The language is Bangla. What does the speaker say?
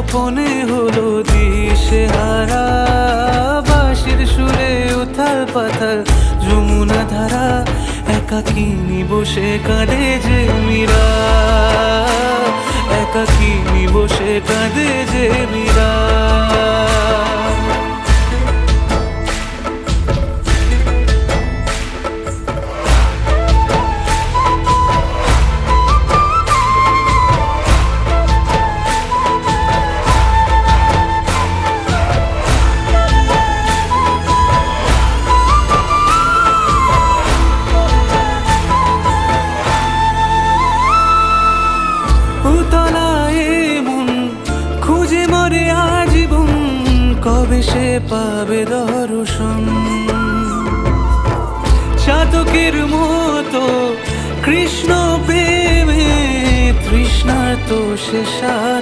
গোপনে হলো দিশেহারা, বাঁশির সুরে উথাল পাথাল যমুনা ধারা, একাকিনী বসে কাঁদে যে মীরা, একাকিনী বসে কাঁদে যে মীরা। খুঁজে মরে আজীবন, কবে সে পাবে দর্শন। চাতকের মতো কৃষ্ণ প্রেমে তৃষ্ণার্ত সে